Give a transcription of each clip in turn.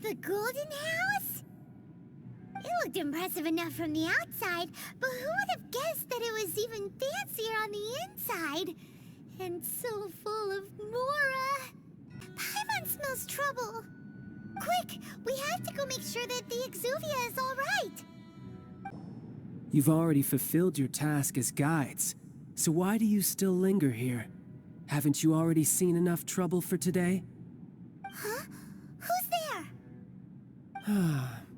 the Golden House? It looked impressive enough from the outside, but who would have guessed that it was even fancier on the inside? And so full of Mora. Paimon smells trouble. Quick, we have to go make sure that the Exuvia is all right. You've already fulfilled your task as guides, so why do you still linger here? Haven't you already seen enough trouble for today? Huh? Who's there?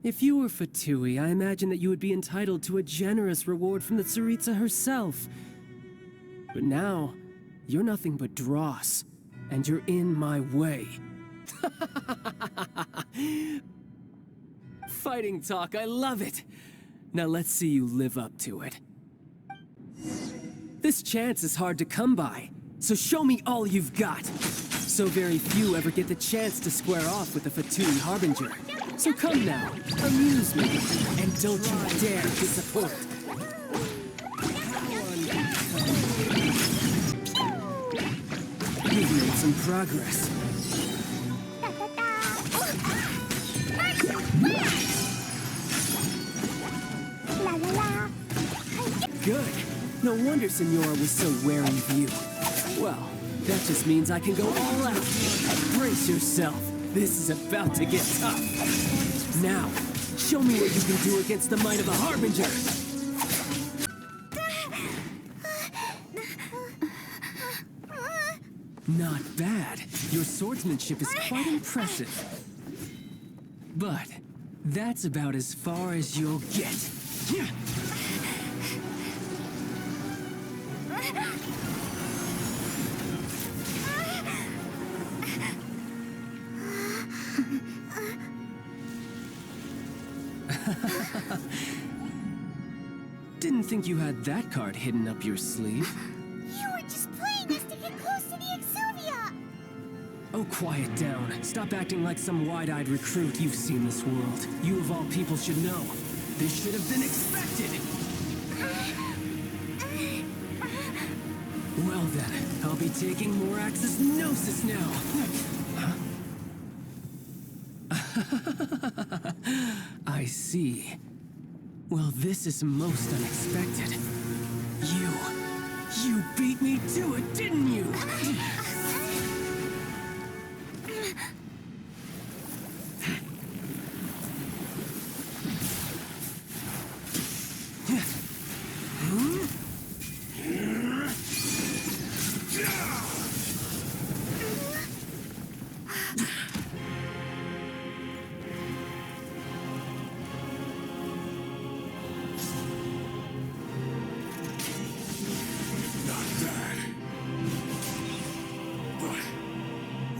If you were Fatui, I imagine that you would be entitled to a generous reward from the Tsaritsa herself. But now, you're nothing but dross, and you're in my way. Fighting talk, I love it! Now let's see you live up to it. This chance is hard to come by, so show me all you've got. So very few ever get the chance to square off with the Fatui Harbinger. So come now, amuse me, and don't you dare disappoint. You've made some progress. Good. No wonder Senora was so wary of you. Well, that just means I can go all out. Brace yourself. This is about to get tough. Now, show me what you can do against the might of a Harbinger. Not bad. Your swordsmanship is quite impressive. But that's about as far as you'll get. Didn't think you had that card hidden up your sleeve. You were just playing us to get close to the Exuvia! Oh, quiet down. Stop acting like some wide-eyed recruit. You've seen this world. You of all people should know. This should have been expected! Well then, I'll be taking Morax's Gnosis now! I see. Well, this is most unexpected. You beat me to it, didn't you?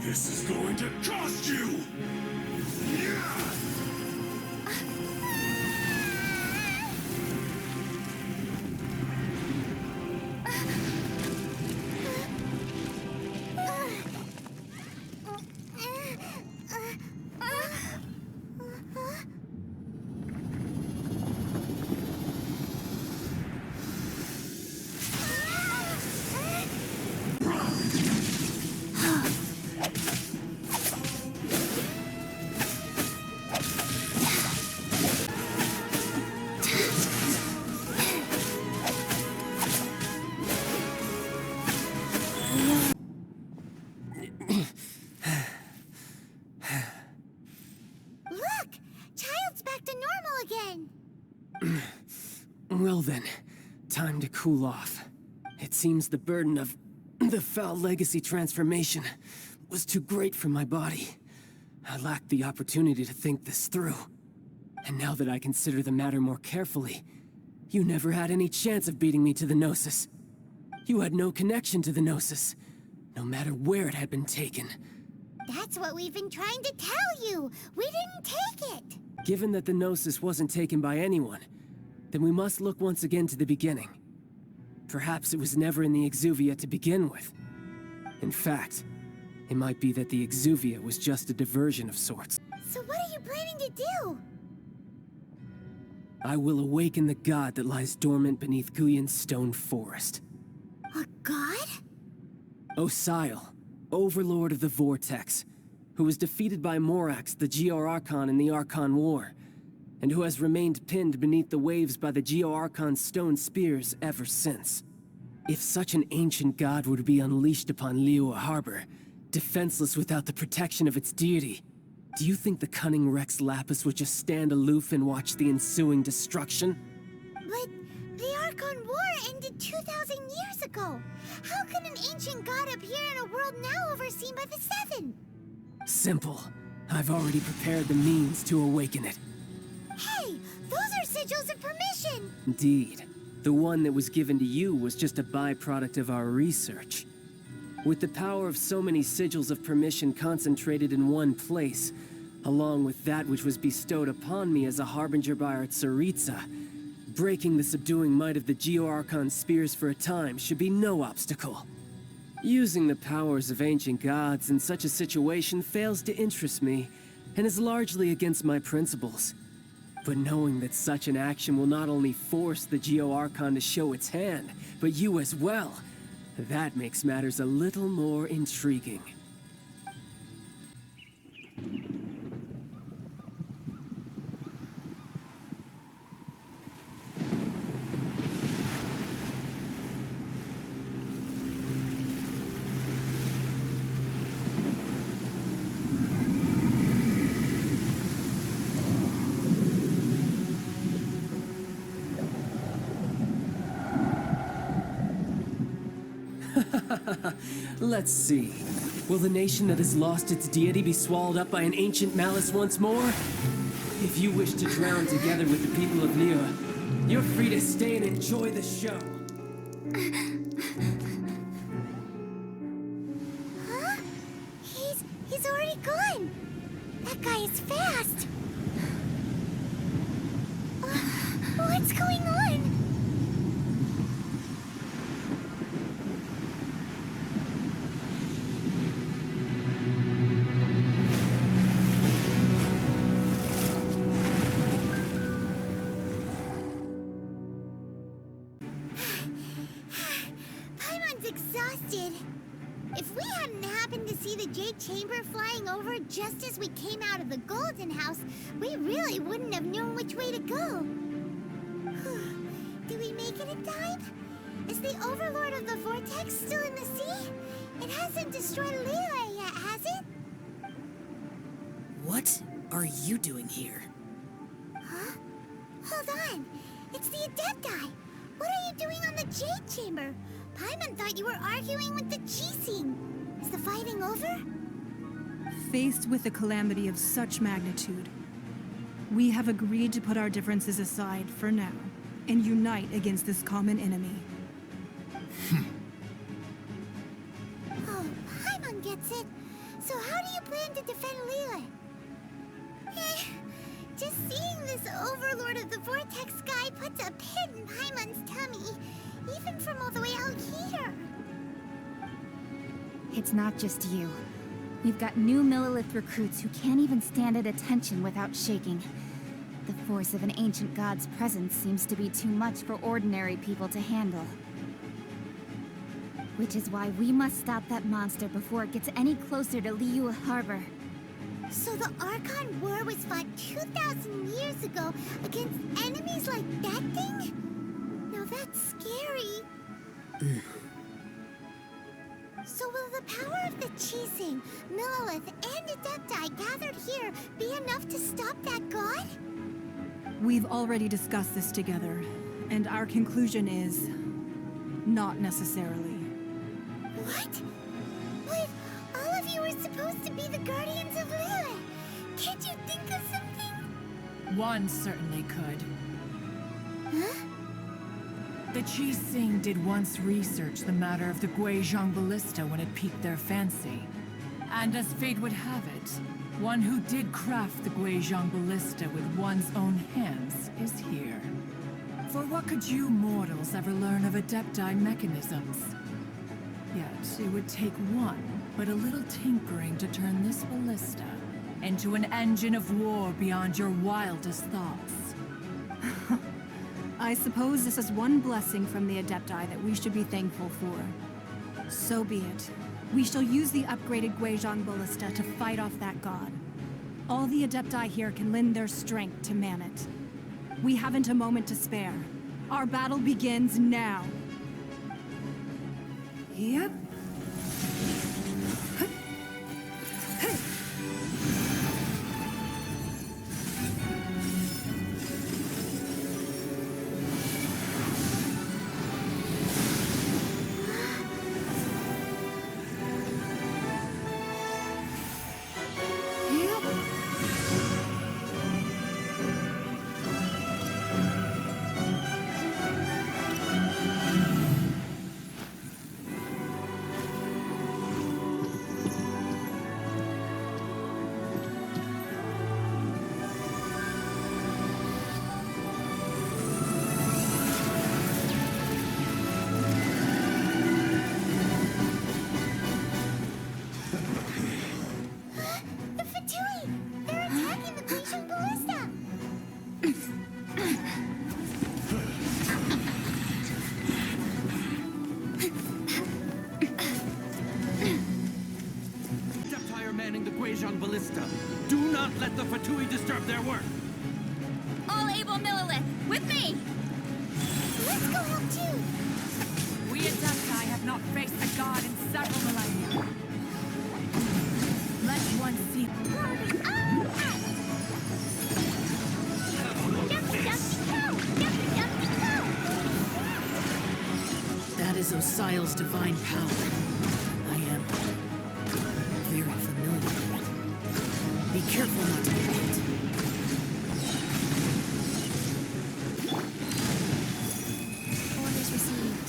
This is going to cost you! Well then, time to cool off. It seems the burden of the foul legacy transformation was too great for my body. I lacked the opportunity to think this through. And now that I consider the matter more carefully, you never had any chance of beating me to the Gnosis. You had no connection to the Gnosis, no matter where it had been taken. That's what we've been trying to tell you! We didn't take it! Given that the Gnosis wasn't taken by anyone, then we must look once again to the beginning. Perhaps it was never in the Exuvia to begin with. In fact, it might be that the Exuvia was just a diversion of sorts. So what are you planning to do? I will awaken the god that lies dormant beneath Guyon's stone forest. A god? Osial, Overlord of the Vortex. who was defeated by Morax, the Geo-Archon in the Archon War, and who has remained pinned beneath the waves by the Geo-Archon's stone spears ever since. If such an ancient god were to be unleashed upon Liyue Harbor, defenseless without the protection of its deity, do you think the cunning Rex Lapis would just stand aloof and watch the ensuing destruction? But the Archon War ended 2,000 years ago. How can an ancient god appear in a world now overseen by the Seven? Simple. I've already prepared the means to awaken it. Hey, those are Sigils of Permission! Indeed. The one that was given to you was just a byproduct of our research. With the power of so many Sigils of Permission concentrated in one place, along with that which was bestowed upon me as a Harbinger by our Tsaritsa, breaking the subduing might of the Geo-Archon spears for a time should be no obstacle. Using the powers of ancient gods in such a situation fails to interest me, and is largely against my principles. But knowing that such an action will not only force the Geo-Archon to show its hand, but you as well, that makes matters a little more intriguing. Let's see. Will the nation that has lost its deity be swallowed up by an ancient malice once more? If you wish to drown together with the people of Liyue, you're free to stay and enjoy the show. Huh? He's already gone. That guy is fast. What's going on? Exhausted. If we hadn't happened to see the Jade Chamber flying over just as we came out of the Golden House, we really wouldn't have known which way to go. Do we make it in time? Is the Overlord of the Vortex still in the sea? It hasn't destroyed Liyue yet, has it? What are you doing here? Huh? Hold on. It's the Adepti. What are you doing on the Jade Chamber? Paimon thought you were arguing with the Chising. Is the fighting over? Faced with a calamity of such magnitude, we have agreed to put our differences aside for now and unite against this common enemy. Oh, Paimon gets it. So how do you plan to defend Liyue? Just seeing this Overlord of the Vortex guy puts a pit in Paimon's tummy. Even from all the way out here. It's not just you. We've got new Millilith recruits who can't even stand at attention without shaking. The force of an ancient god's presence seems to be too much for ordinary people to handle. Which is why we must stop that monster before it gets any closer to Liyue Harbor. So the Archon War was fought 2,000 years ago against enemies like that thing? Now that's scary. So will the power of the Chising, Millilith, and Adepti gathered here be enough to stop that god? We've already discussed this together, and our conclusion is... not necessarily. What? But all of you were supposed to be the guardians of Liyue. Can't you think of something? One certainly could. Huh? The Chising did once research the matter of the Guizhong Ballista when it piqued their fancy. And as fate would have it, one who did craft the Guizhong Ballista with one's own hands is here. For what could you mortals ever learn of Adepti mechanisms? Yet it would take one, but a little tinkering to turn this ballista into an engine of war beyond your wildest thoughts. I suppose this is one blessing from the Adepti that we should be thankful for. So be it. We shall use the upgraded Guizhong Ballista to fight off that god. All the Adepti here can lend their strength to man it. We haven't a moment to spare. Our battle begins now. Yep. Ballista. Do not let the Fatui disturb their work. All able Millilith, with me! Let's go help too! We Adepti have not faced a god in several millennia. Let one see. That is Osial's divine power. I am very familiar with it. Be careful not to get hit. Orders received.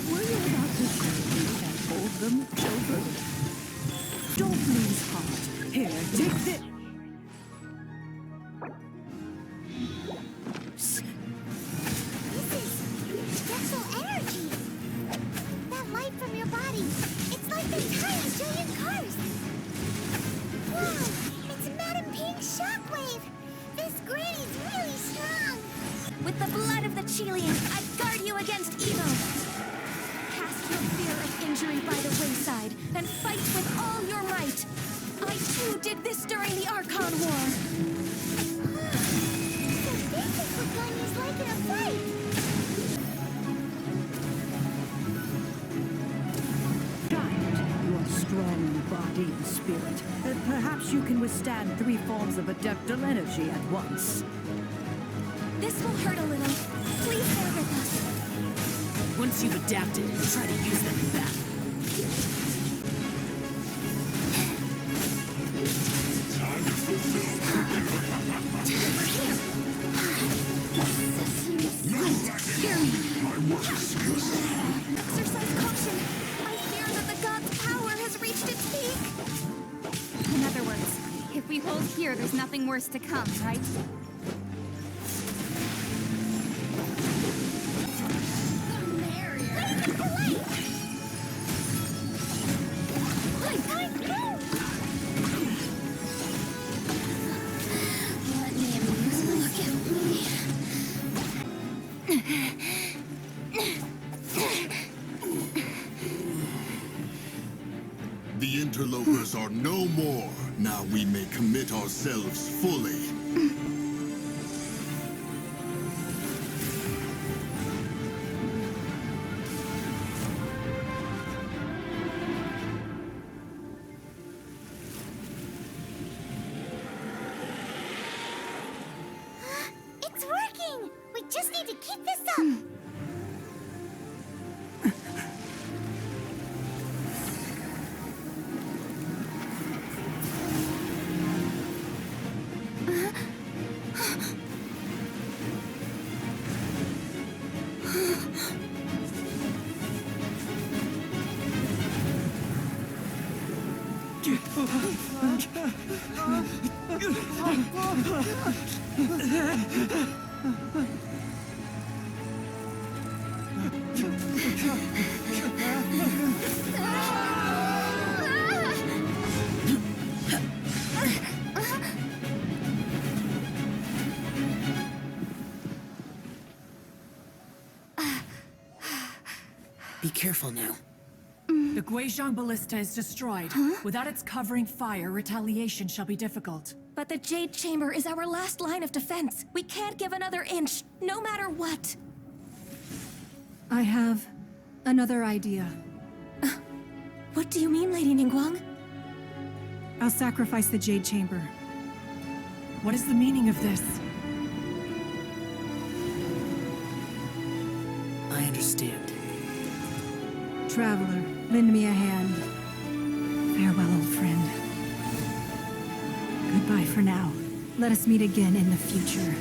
Were you about to say you can hold them, children? Don't lose heart. Here, take this. This is special energy. That light from your body, it's like the tiny giant cars. Wow, it's Madame Pink's shockwave. This granny's really strong. With the blood of the Chileans, I guard you against evil. Cast your fear of injury by the wayside, and fight with all your might. I too did this during the Archon War. So this is what Ganya's like in a fight. Giant, you are strong in body and spirit. Perhaps you can withstand 3 forms of adeptal energy at once. This will hurt a little. Please bear with us. Once you've adapted, try to use them in battle. Exercise caution. I fear that the god's power has reached its peak. In other words, if we hold here, there's nothing worse to come, right? Let me amuse look at me. The interlopers are no more. Now we may commit ourselves fully. It's working! We just need to keep this up! Be careful now. The Guizhong Ballista is destroyed. Without its covering fire, retaliation shall be difficult. But the Jade Chamber is our last line of defense. We can't give another inch, no matter what. I have another idea. What do you mean, Lady Ningguang? I'll sacrifice the Jade Chamber. What is the meaning of this? I understand. Traveler, lend me a hand. Farewell, old friend. Goodbye for now. Let us meet again in the future.